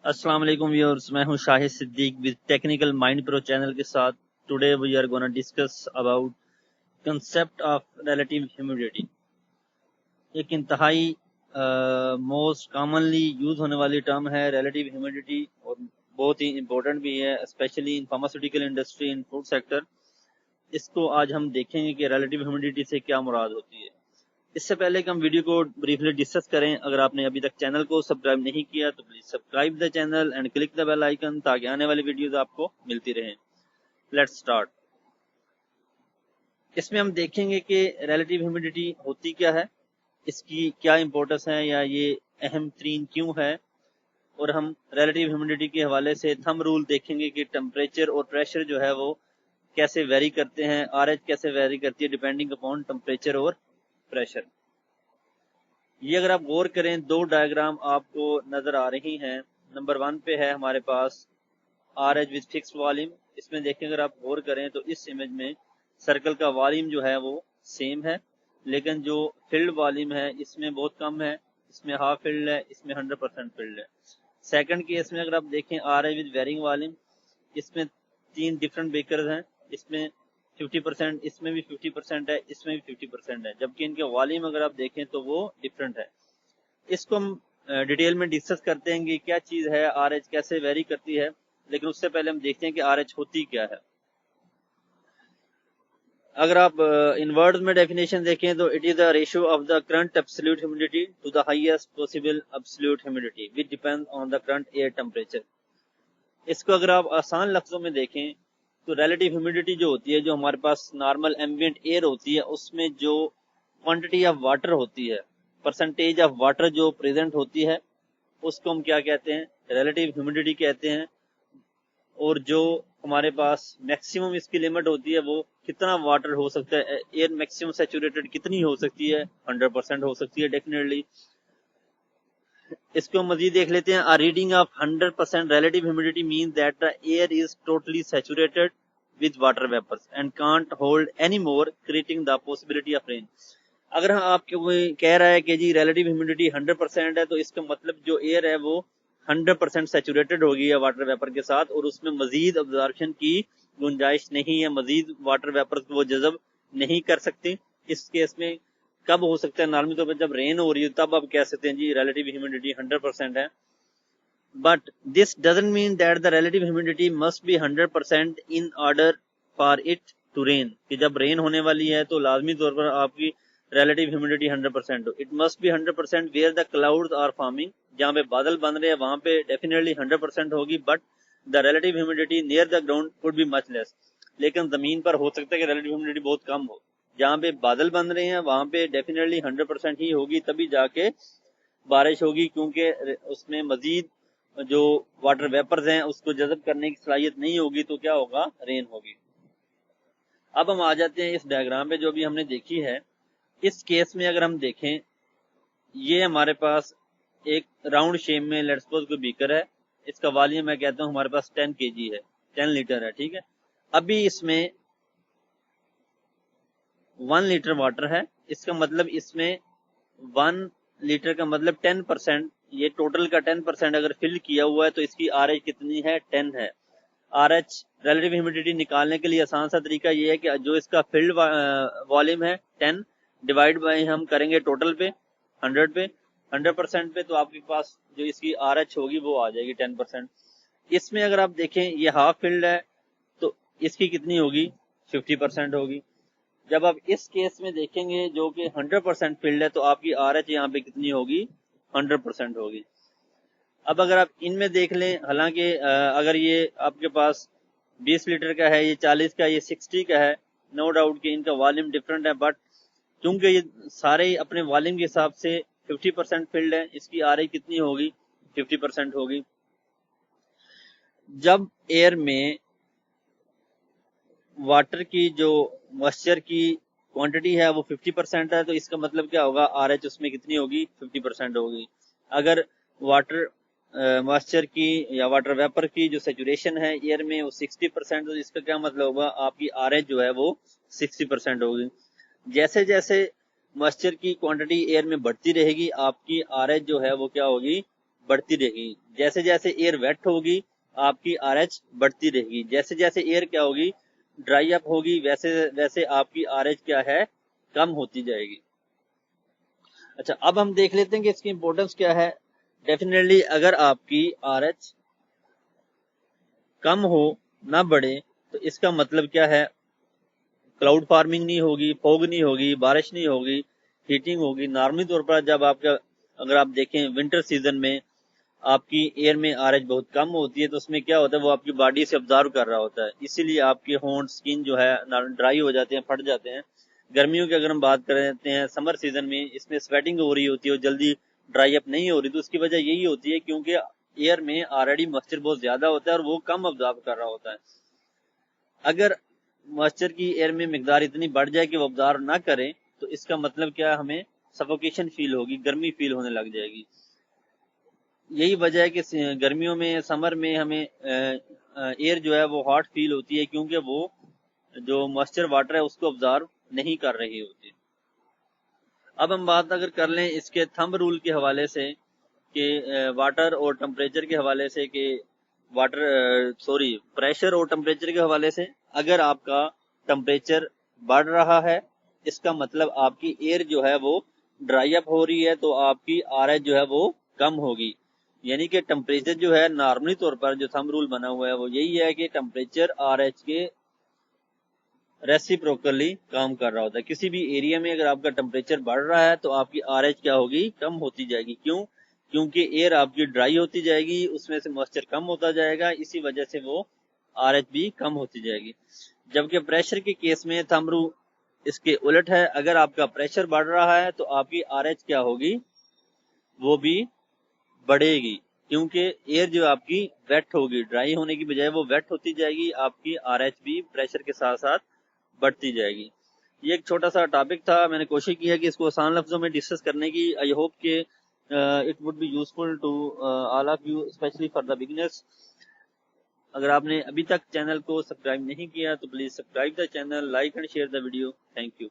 السلام علیکم ویورز، میں ہوں Shahid Siddique with technical mind pro channel کے ساتھ. Today we are gonna discuss about concept of relative humidity. ایک انتہائی موسٹ کامنلی یوز ہونے والی ٹرم ہے ریلیٹیو ہیومیڈیٹی، اور بہت ہی امپورٹنٹ بھی ہے especially in pharmaceutical industry, in food sector. اس کو آج ہم دیکھیں گے کہ ریلیٹیو ہیومیڈیٹی سے کیا مراد ہوتی ہے. اس سے پہلے کہ ہم ویڈیو کو بریفلی ڈسکس کریں، اگر آپ نے ابھی تک چینل کو سبسکرائب نہیں کیا تو please subscribe the channel and click the bell icon تاکہ آنے والی ویڈیوز آپ کو ملتی رہیں. Let's start. اس میں ہم دیکھیں گے کہ ریلیٹیو ہیومیڈیٹی ہوتی کیا ہے، اس کی کیا امپورٹنس ہے یا یہ اہم ترین کیوں ہے، اور ہم ریلیٹیو ہیومیڈیٹی کے حوالے سے تھم رول دیکھیں گے کہ ٹمپریچر اور پریشر جو ہے وہ کیسے ویری کرتے ہیں، آر ایچ کیسے ویری کرتی ہے ڈیپینڈنگ اپون ٹمپریچر اور پریشر. یہ اگر آپ غور کریں دو ڈائیگرام آپ کو نظر آ رہی ہیں. نمبر 1 پہ ہے ہمارے پاس R H with fix volume. اس میں دیکھیں اگر آپ غور کریں تو اس امیج میں سرکل کا والیوم جو ہے وہ سیم ہے، لیکن جو فلڈ والیوم ہے اس میں بہت کم ہے، اس میں ہاف فلڈ ہے، اس میں 100% فلڈ ہے. سیکنڈ کیس میں اگر آپ دیکھیں R H with varying volume, اس میں 3 ڈفرنٹ بیکرز ہیں، اس میں 50%، اس میں بھی 50% ہے، اس میں بھی 50% ہے، جبکہ ان کے والیوم اگر آپ دیکھیں تو وہ ڈفرنٹ ہے. اس کو ہم ڈیٹیل میں ڈسکس کرتے ہیں کہ کیا چیز ہے آر ایچ، کیسے ویری کرتی ہے، لیکن اس سے پہلے ہم دیکھتے ہیں کہ آر ایچ ہوتی کیا ہے. اگر آپ ان ورڈز میں ڈیفینیشن دیکھیں تو it is the ratio of the current absolute humidity to the highest possible absolute humidity which depend on the current air temperature. اس کو اگر آپ آسان لفظوں میں دیکھیں تو ریلیٹیو ہیومیڈیٹی جو ہوتی ہے، جو ہمارے پاس نارمل ایمبینٹ ایئر ہوتی ہے، اس میں جو کوانٹٹی آف واٹر ہوتی ہے، پرسنٹیج آف واٹر جو پریزنٹ ہوتی ہے، اس کو ہم کیا کہتے ہیں؟ ریلیٹیو ہیومیڈیٹی کہتے ہیں. اور جو ہمارے پاس میکسیمم اس کی لمٹ ہوتی ہے وہ کتنا واٹر ہو سکتا ہے، ایئر میکسیمم سیچوریٹڈ کتنی ہو سکتی ہے، 100% ہو سکتی ہے ڈیفینیٹلی. اس کو مزید دیکھ لیتے ہیں. A reading of 100% relative humidity means that the air is totally saturated with water vapors and can't hold any more, creating the possibility of rain. اگر آپ کوئی کہہ رہا ہے کہ جی ریلیٹیو ہیومیڈیٹی 100% ہے تو اس کا مطلب جو ایئر ہے وہ 100% سیچوریٹڈ ہوگی ہے واٹر ویپر کے ساتھ، اور اس میں مزید ابزارپشن کی گنجائش نہیں ہے، مزید واٹر ویپر کو وہ جذب نہیں کر سکتی. اس کیس میں کب ہو سکتا ہے؟ نارملی طور پر جب رین ہو رہی ہے تب آپ کہہ سکتے ہیں جی ریلیٹیو ہیومیڈیٹی 100% ہے. But this doesn't mean that the relative humidity must be 100% in order for it to rain, کہ جب رین ہونے والی ہے تو لازمی طور پر آپ کی ریلیٹیو ہیومیڈیٹی 100% ہو. It must be 100% where the clouds are forming, جہاں پہ بادل بن رہے ہیں وہاں پہ ڈیفینیٹلی 100% ہوگی. But the relative humidity near the ground could be much less, لیکن زمین پر ہو سکتا ہے کہ ریلیٹیو ہیومیڈیٹی بہت کم ہو. جہاں پہ بادل بن رہے ہیں وہاں پہ ڈیفینیٹلی 100% ہی ہوگی، تبھی جا کے بارش ہوگی، کیونکہ اس میں مزید جو واٹر ویپرز ہیں اس کو جذب کرنے کی صلاحیت نہیں ہوگی، تو کیا ہوگا؟ رین ہوگی. اب ہم آ جاتے ہیں اس ڈائیگرام پہ جو بھی ہم نے دیکھی ہے. اس کیس میں اگر ہم دیکھیں، یہ ہمارے پاس ایک راؤنڈ شیپ میں لیٹس سپوز کوئی بیکر ہے، اس کا والیوم میں کہتا ہوں ہمارے پاس 10 kg ہے، 10 لیٹر ہے، ٹھیک ہے. ابھی اس میں 1 لیٹر واٹر ہے، اس کا مطلب اس میں 1 لیٹر کا مطلب 10%، یہ ٹوٹل کا 10% اگر فل کیا ہوا ہے تو اس کی آر ایچ کتنی ہے؟ 10 ہے. آر ایچ ریلیٹیو ہیومیڈیٹی نکالنے کے لیے آسان سا طریقہ یہ ہے کہ جو اس کا فلڈ والیوم ہے 10 ڈیوائڈ بائی ہم کریں گے ٹوٹل پہ 100 پہ 100% پہ، تو آپ کے پاس جو اس کی آر ایچ ہوگی وہ آ جائے گی 10%. اس میں اگر آپ دیکھیں یہ ہاف فلڈ ہے تو اس کی کتنی ہوگی؟ 50% ہوگی. جب آپ اس کیس میں دیکھیں گے جو کہ 100% فلڈ ہے تو آپ کی آر ایچ یہاں پہ کتنی ہوگی؟ 100% ہوگی. اب اگر آپ ان میں دیکھ لیں، حالانکہ اگر یہ آپ کے پاس 20 لیٹر کا ہے، یہ 40 کا، یہ 60 کا ہے، نو ڈاؤٹ کہ ان کا والیوم ڈفرنٹ ہے، بٹ کیونکہ یہ سارے اپنے والیوم کے حساب سے 50% فلڈ ہے، اس کی آر ایچ کتنی ہوگی؟ 50% ہوگی. جب ایئر میں واٹر کی جو موئسچر کی کوانٹٹی ہے وہ 50% ہے تو اس کا مطلب کیا ہوگا؟ آر ایچ اس میں کتنی ہوگی؟ 50% ہوگی. اگر واٹر موئسچر کی یا واٹر ویپر کی جو سیچوریشن ہے ایئر میں وہ 60%، تو اس کا کیا مطلب ہوگا؟ آپ کی آر ایچ جو ہے وہ 60% ہوگی. جیسے جیسے موئسچر کی کوانٹٹی ایئر میں بڑھتی رہے گی آپ کی آر ایچ جو ہے وہ کیا ہوگی؟ بڑھتی رہے گی. جیسے جیسے ایئر ویٹ ہوگی آپ کی آر ایچ بڑھتی رہے گی، جیسے جیسے ایئر کیا ہوگی ڈرائی اپ ہوگی ویسے ویسے آپ کی آر ایچ کیا ہے کم ہوتی جائے گی۔ اچھا اب ہم دیکھ لیتے ہیں کہ اس کی امپورٹنس کیا ہے۔ ڈیفینیٹلی اگر آپ کی آر ایچ کم ہو نہ بڑھے تو اس کا مطلب کیا ہے، کلاؤڈ فارمنگ نہیں ہوگی، فوگ نہیں ہوگی، بارش نہیں ہوگی، ہیٹنگ ہوگی۔ نارملی طور پر جب آپ کا اگر آپ دیکھیں ونٹر سیزن میں آپ کی ایئر میں آر ایچ بہت کم ہوتی ہے تو اس میں کیا ہوتا ہے وہ آپ کی باڈی سے ابزارو کر رہا ہوتا ہے، اسی لیے آپ کے ہونٹ سکن جو ہے ڈرائی ہو جاتے ہیں، پھٹ جاتے ہیں۔ گرمیوں کی اگر ہم بات کرتے ہیں سمر سیزن میں اس میں سویٹنگ ہو رہی ہوتی ہے اور جلدی ڈرائی اپ نہیں ہو رہی، تو اس کی وجہ یہی ہوتی ہے کیونکہ ایئر میں آلریڈی موئسچر بہت زیادہ ہوتا ہے اور وہ کم ابزارو کر رہا ہوتا ہے۔ اگر موئسچر کی ایئر میں مقدار اتنی بڑھ جائے کہ وہ ابزارو نہ کرے تو اس کا مطلب کیا، ہمیں سفوکیشن فیل ہوگی، گرمی فیل ہونے لگ جائے گی۔ یہی وجہ ہے کہ گرمیوں میں سمر میں ہمیں ایئر جو ہے وہ ہاٹ فیل ہوتی ہے کیونکہ وہ جو موئسچر واٹر ہے اس کو ابزارو نہیں کر رہی ہوتی۔ اب ہم بات اگر کر لیں اس کے تھمب رول کے حوالے سے کہ واٹر اور ٹمپریچر کے حوالے سے کہ پریشر اور ٹمپریچر کے حوالے سے، اگر آپ کا ٹمپریچر بڑھ رہا ہے اس کا مطلب آپ کی ایئر جو ہے وہ ڈرائی اپ ہو رہی ہے تو آپ کی آر ایچ جو ہے وہ کم ہوگی۔ یعنی کہ ٹمپریچر جو ہے نارملی طور پر جو تھمب رول بنا ہوا ہے وہ یہی ہے کہ ٹمپریچر آر ایچ کے ریسیپروکلی کام کر رہا ہوتا ہے۔ کسی بھی ایریا میں اگر آپ کا ٹمپریچر بڑھ رہا ہے تو آپ کی آر ایچ کیا ہوگی، کم ہوتی جائے گی۔ کیوں؟ کیونکہ ایئر آپ کی ڈرائی ہوتی جائے گی، اس میں سے موئسچر کم ہوتا جائے گا، اسی وجہ سے وہ آر ایچ بھی کم ہوتی جائے گی۔ جبکہ پریشر کے کیس میں تھمب رول اس کے الٹ ہے، اگر آپ کا پریشر بڑھ رہا ہے تو آپ کی آر ایچ کیا ہوگی، وہ بھی بڑھے گی، کیونکہ ایئر جو آپ کی ویٹ ہوگی، ڈرائی ہونے کی بجائے وہ ویٹ ہوتی جائے گی، آپ کی آر ایچ بھی پریشر کے ساتھ ساتھ بڑھتی جائے گی۔ یہ ایک چھوٹا سا ٹاپک تھا، میں نے کوشش کی ہے کہ اس کو آسان لفظوں میں ڈسکس کرنے کی۔ آئی ہوپ کہ it would be useful to all of you especially for the beginners. اگر آپ نے ابھی تک چینل کو سبسکرائب نہیں کیا تو please subscribe the channel, like and share the video. Thank you.